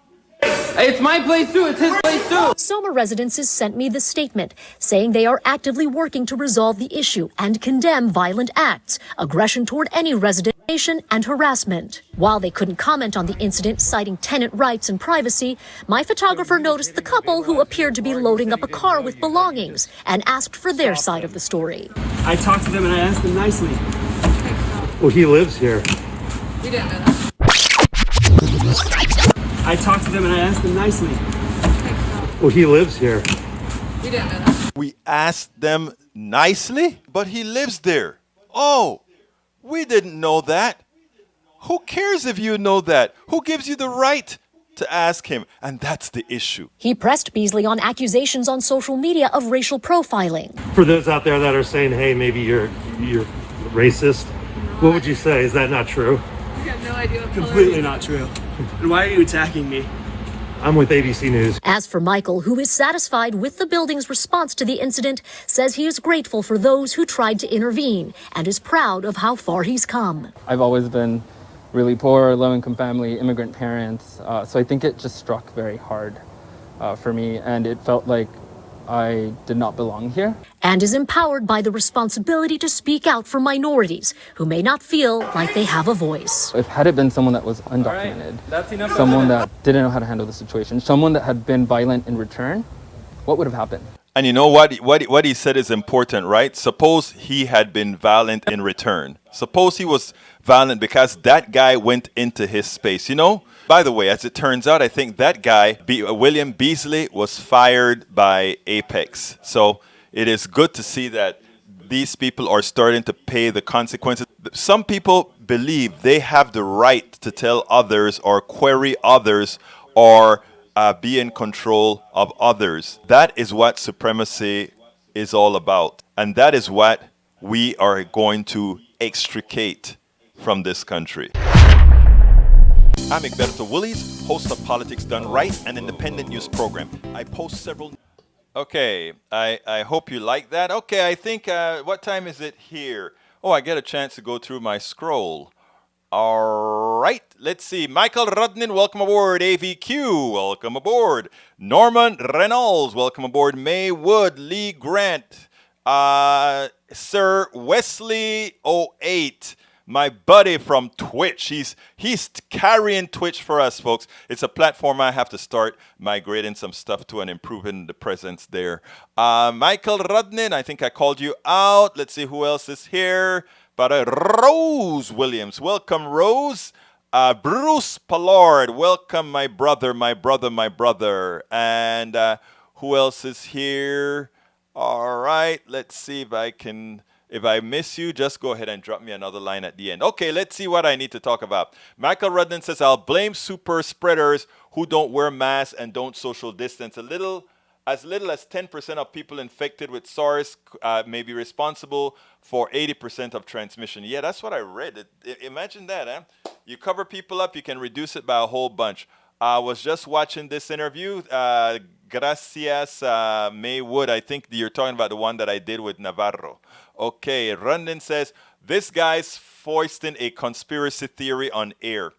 Speaker 5: It's my place too. It's his place too.
Speaker 6: Soma Residences sent me this statement, saying they are actively working to resolve the issue and condemn violent acts, aggression toward any resident, and harassment. While they couldn't comment on the incident, citing tenant rights and privacy, my photographer noticed the couple who appeared to be loading up a car with belongings and asked for their side of the story.
Speaker 7: I talked to them and I asked them nicely.
Speaker 8: Well, he lives here.
Speaker 9: We didn't know that.
Speaker 7: I talked to them and I asked them nicely.
Speaker 8: Well, he lives here.
Speaker 9: We didn't know that.
Speaker 1: We asked them nicely, but he lives there. Oh, we didn't know that. Who cares if you know that? Who gives you the right to ask him? And that's the issue.
Speaker 6: He pressed Beasley on accusations on social media of racial profiling.
Speaker 8: For those out there that are saying, hey, maybe you're racist, what would you say? Is that not true?
Speaker 9: We have no idea what color
Speaker 7: Completely not true. And why are you attacking me?
Speaker 8: I'm with ABC News.
Speaker 6: As for Michael, who is satisfied with the building's response to the incident, says he is grateful for those who tried to intervene and is proud of how far he's come.
Speaker 5: I've always been really poor, low-income family, immigrant parents. So I think it just struck very hard for me, and it felt like I did not belong here.
Speaker 6: And is empowered by the responsibility to speak out for minorities who may not feel like they have a voice.
Speaker 5: If had it been someone that was undocumented,
Speaker 7: That's enough.
Speaker 5: someone that didn't know how to handle the situation, someone that had been violent in return, what would have happened?
Speaker 1: And you know what he said is important, right? Suppose he had been violent in return. Suppose he was violent because that guy went into his space. You know, by the way, as it turns out, I think that guy, William Beasley, was fired by Apex. So it is good to see that these people are starting to pay the consequences. Some people believe they have the right to tell others or query others or be in control of others. That is what supremacy is all about. And that is what we are going to extricate from this country. I'm Egberto Willies, host of Politics Done Right, an independent news program. I post several... Okay, I hope you like that. Okay, I think, what time is it here? Oh, I get a chance to go through my scroll. All right, let's see. Michael Rudnin, welcome aboard. AVQ, welcome aboard. Norman Reynolds, welcome aboard. May Wood, Lee Grant, Sir Wesley 08, my buddy from Twitch. He's carrying Twitch for us, folks. It's a platform I have to start migrating some stuff to and improving the presence there. Michael Rudnin, I think I called you out. Let's see who else is here. But Rose Williams, welcome, Rose. Bruce Pollard, welcome, my brother. And who else is here? All right, let's see if I can. If I miss you, just go ahead and drop me another line at the end. Okay, let's see what I need to talk about. Michael Rudden says, I'll blame super spreaders who don't wear masks and don't social distance. As little as 10% of people infected with SARS may be responsible for 80% of transmission. Yeah, that's what I read. Imagine that, huh? You cover people up, you can reduce it by a whole bunch. I was just watching this interview. Gracias, Maywood. I think you're talking about the one that I did with Navarro. Okay, Rundin says, this guy's foisting a conspiracy theory on air.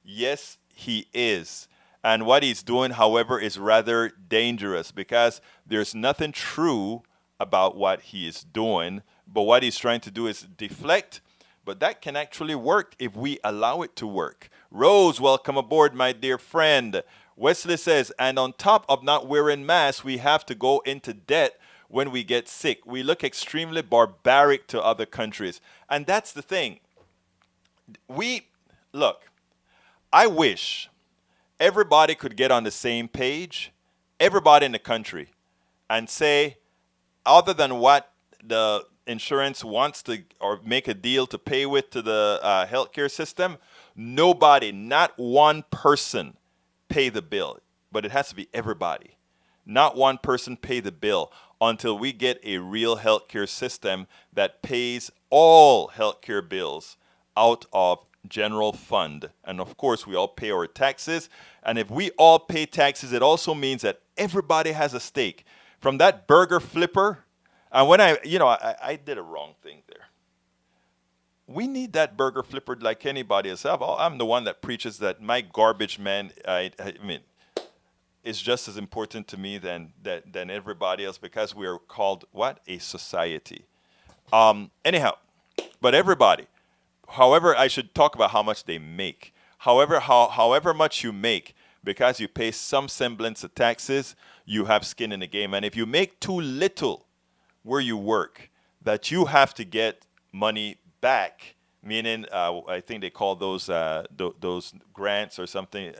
Speaker 1: Yes, he is. And what he's doing, however, is rather dangerous because there's nothing true about what he is doing. But what he's trying to do is deflect. But that can actually work if we allow it to work. Rose, welcome aboard, my dear friend. Wesley says, and on top of not wearing masks, we have to go into debt when we get sick. We look extremely barbaric to other countries. And that's the thing. Look, I wish everybody could get on the same page, everybody in the country, and say, other than what the insurance wants to, or make a deal to pay with to the healthcare system, nobody, not one person, pay the bill. But it has to be everybody. Not one person pay the bill until we get a real healthcare system that pays all healthcare bills out of general fund. And of course, we all pay our taxes. And if we all pay taxes, it also means that everybody has a stake. From that burger flipper, and when I did a wrong thing there. We need that burger flipper like anybody else. I'm the one that preaches that my garbage man, is just as important to me than everybody else because we are called what? A society. Anyhow, but everybody. However, I should talk about how much they make. However much you make, because you pay some semblance of taxes, you have skin in the game. And if you make too little where you work, that you have to get money back, meaning I think they call those grants or something,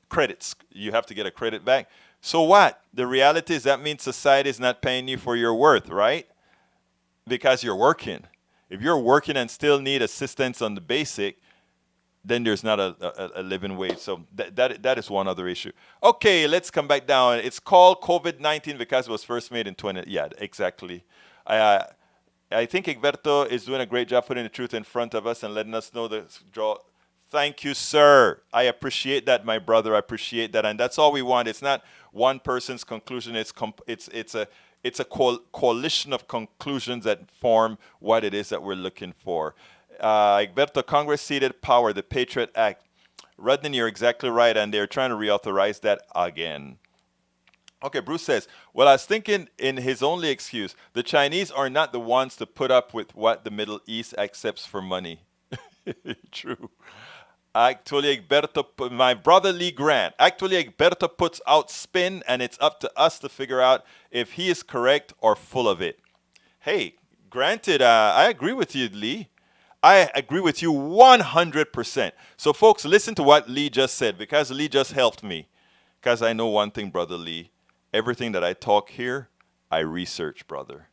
Speaker 1: credits. You have to get a credit back. So what? The reality is that means society is not paying you for your worth, right? Because you're working. If you're working and still need assistance on the basic, then there's not a living wage. So that is one other issue. Okay, let's come back down. It's called COVID-19 because it was first made in 20. Yeah, exactly. I think Egberto is doing a great job putting the truth in front of us and letting us know the draw. Thank you, sir. I appreciate that, my brother. I appreciate that, and that's all we want. It's not one person's conclusion. It's a coalition of conclusions that form what it is that we're looking for. Egberto, Congress ceded power, the Patriot Act. Rudnin, you're exactly right, and they're trying to reauthorize that again. Okay, Bruce says, well, I was thinking in his only excuse, the Chinese are not the ones to put up with what the Middle East accepts for money. True. Actually, Egberto, my brother Lee Grant, Egberto puts out spin, and it's up to us to figure out if he is correct or full of it. Hey, granted, I agree with you, Lee. I agree with you 100%. So, folks, listen to what Lee just said, because Lee just helped me. Because I know one thing, brother Lee. Everything that I talk here, I research, brother.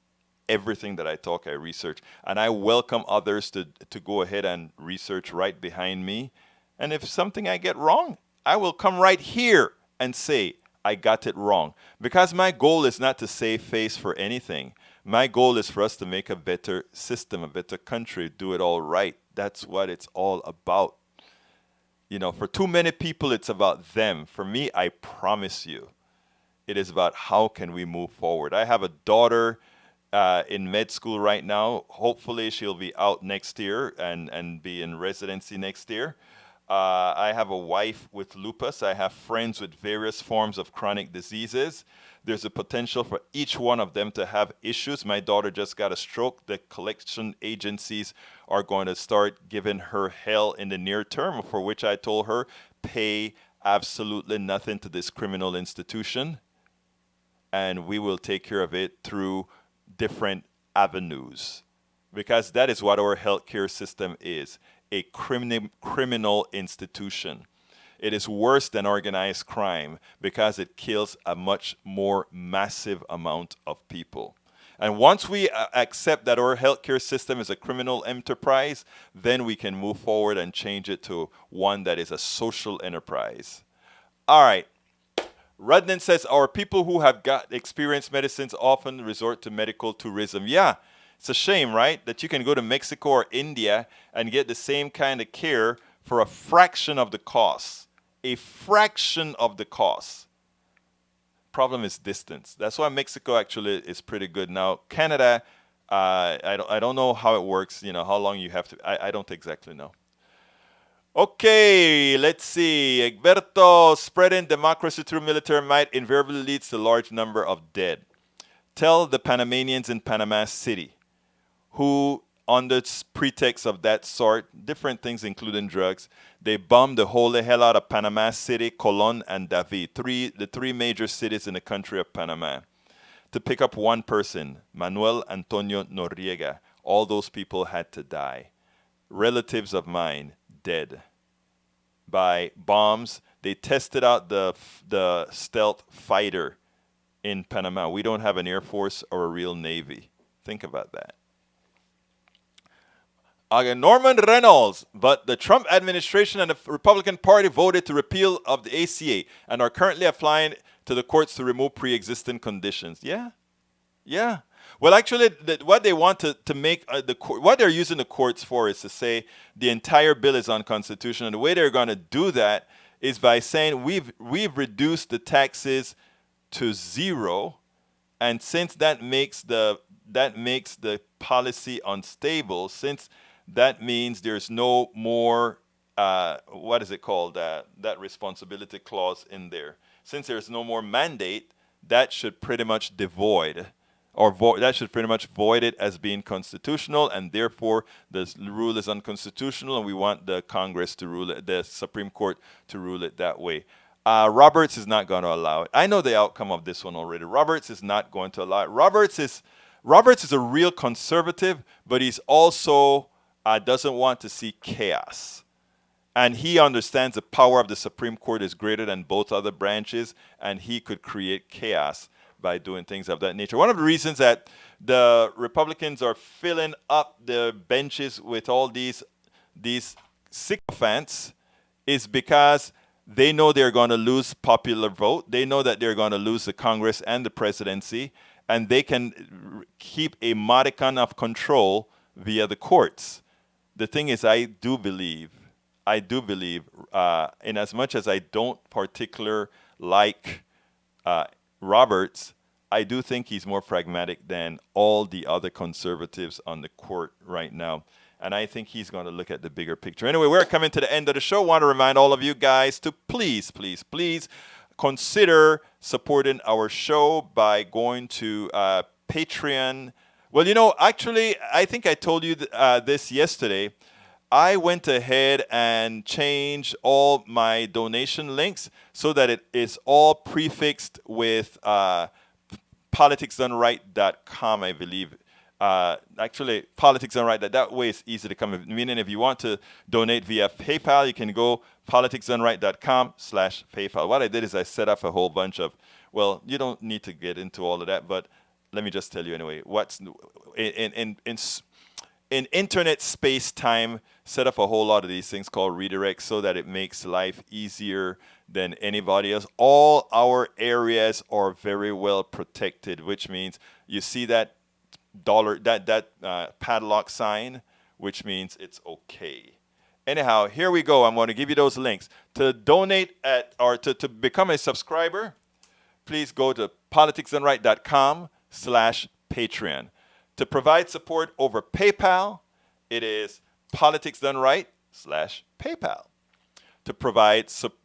Speaker 1: Everything that I talk, I research. And I welcome others to go ahead and research right behind me. And if something I get wrong, I will come right here and say, I got it wrong. Because my goal is not to save face for anything. My goal is for us to make a better system, a better country, do it all right. That's what it's all about. You know, for too many people, it's about them. For me, I promise you, it is about how can we move forward. I have a daughter in med school right now. Hopefully, she'll be out next year and be in residency next year. I have a wife with lupus. I have friends with various forms of chronic diseases. There's a potential for each one of them to have issues. My daughter just got a stroke. The collection agencies are going to start giving her hell in the near term, for which I told her, pay absolutely nothing to this criminal institution, and we will take care of it through different avenues. Because that is what our healthcare system is, a criminal institution. It is worse than organized crime because it kills a much more massive amount of people. And once we accept that our healthcare system is a criminal enterprise, then we can move forward and change it to one that is a social enterprise. All right. Rudnan says, our people who have got experienced medicines often resort to medical tourism. Yeah, it's a shame, right? That you can go to Mexico or India and get the same kind of care for a fraction of the cost. A fraction of the cost. Problem is distance. That's why Mexico actually is pretty good. Now, Canada, I don't know how it works, how long you have to, I don't exactly know. Okay, let's see. Egberto, spreading democracy through military might invariably leads to large number of dead. Tell the Panamanians in Panama City who, under pretext of that sort, different things including drugs, they bombed the holy hell out of Panama City, Colon, and David, the three major cities in the country of Panama, to pick up one person, Manuel Antonio Noriega. All those people had to die. Relatives of mine dead by bombs. They tested out the stealth fighter in Panama. We don't have an Air Force or a real Navy. Think about that. Norman Reynolds, but the Trump administration and the Republican Party voted to repeal of the ACA and are currently applying to the courts to remove pre-existing conditions. Yeah. Well, actually, what they want to make what they're using the courts for is to say the entire bill is unconstitutional. And the way they're going to do that is by saying we've reduced the taxes to zero, and since that makes the policy unstable, since that means there's no more what is it called, that responsibility clause in there. Since there's no more mandate, that should pretty much that should pretty much void it as being constitutional, and therefore the rule is unconstitutional, and we want the Congress to rule it, the Supreme Court to rule it that way. Roberts is not going to allow it. I know the outcome of this one already. Roberts is not going to allow it. Roberts is a real conservative, but he's also doesn't want to see chaos. And he understands the power of the Supreme Court is greater than both other branches, and he could create chaos by doing things of that nature. One of the reasons that the Republicans are filling up the benches with all these sycophants is because they know they're going to lose popular vote. They know that they're going to lose the Congress and the presidency, and they can keep a modicum of control via the courts. The thing is, I do believe, in as much as I don't particularly like Roberts, I do think he's more pragmatic than all the other conservatives on the court right now. And I think he's going to look at the bigger picture. Anyway, we're coming to the end of the show. I want to remind all of you guys to please consider supporting our show by going to Patreon. Well, actually, I think I told you this yesterday. I went ahead and changed all my donation links so that it is all prefixed with politicsdoneright.com, I believe. Actually, politicsdoneright, that way it's easy to come. Meaning if you want to donate via PayPal, you can go politicsdoneright.com/PayPal. What I did is I set up a whole bunch of, well, you don't need to get into all of that, but let me just tell you anyway. What's in internet space-time, set up a whole lot of these things called redirects so that it makes life easier than anybody else. All our areas are very well protected, which means you see that padlock sign, which means it's okay. Anyhow, here we go. I'm going to give you those links. To donate to become a subscriber, please go to politicsdoneright.com/Patreon. To provide support over PayPal, it is politicsdoneright/PayPal.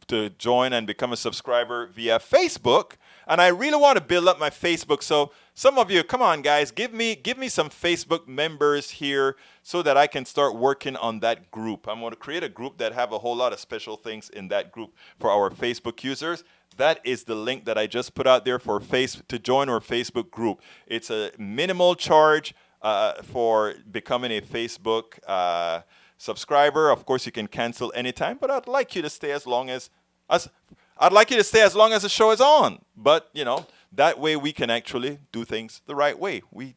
Speaker 1: To join and become a subscriber via Facebook, and I really want to build up my Facebook. So some of you, come on, guys, give me some Facebook members here so that I can start working on that group. I'm going to create a group that have a whole lot of special things in that group for our Facebook users. That is the link that I just put out there for to join our Facebook group. It's a minimal charge for becoming a Facebook subscriber. Of course, you can cancel anytime, but I'd like you to stay as long as the show is on. But That way we can actually do things the right way. We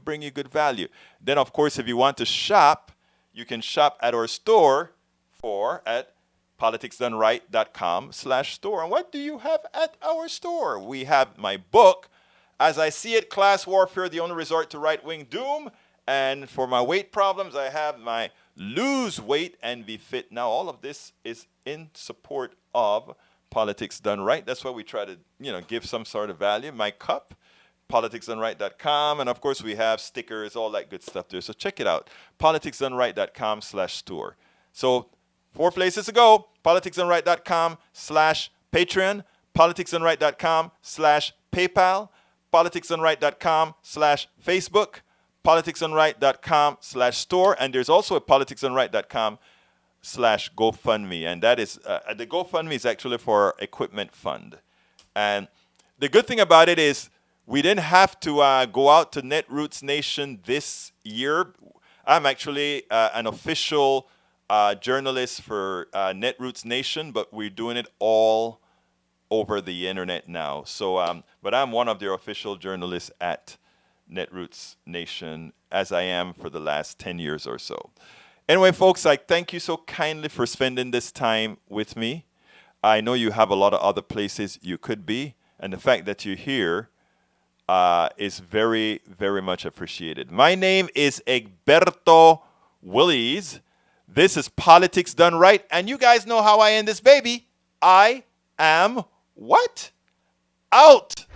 Speaker 1: bring you good value. Then, of course, if you want to shop, you can shop at our store at politicsdoneright.com/store. And what do you have at our store? We have my book, As I See It, Class Warfare, The Only Resort to Right-Wing Doom. And for my weight problems, I have my Lose Weight and Be Fit. Now, all of this is in support of Politics Done Right. That's why we try to, give some sort of value. My cup, politicsdoneright.com. And, of course, we have stickers, all that good stuff there. So check it out, politicsdoneright.com/store. So 4 places to go, politicsdoneright.com/Patreon, politicsdoneright.com/PayPal, politicsdoneright.com/Facebook, politicsdoneright.com/store, and there's also a politicsdoneright.com/GoFundMe, and that is the GoFundMe is actually for our equipment fund. And the good thing about it is we didn't have to go out to Netroots Nation this year. I'm actually an official journalist for Netroots Nation, but we're doing it all over the internet now. So, but I'm one of their official journalists at Netroots Nation, as I am for the last 10 years or so. Anyway, folks, I thank you so kindly for spending this time with me. I know you have a lot of other places you could be, and the fact that you're here is very, very much appreciated. My name is Egberto Willies. This is Politics Done Right, and you guys know how I end this baby. I am what? Out!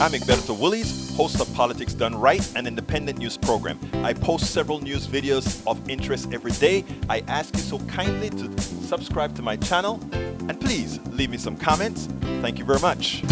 Speaker 1: I'm Egberto Willies, host of Politics Done Right, an independent news program. I post several news videos of interest every day. I ask you so kindly to subscribe to my channel, and please leave me some comments. Thank you very much.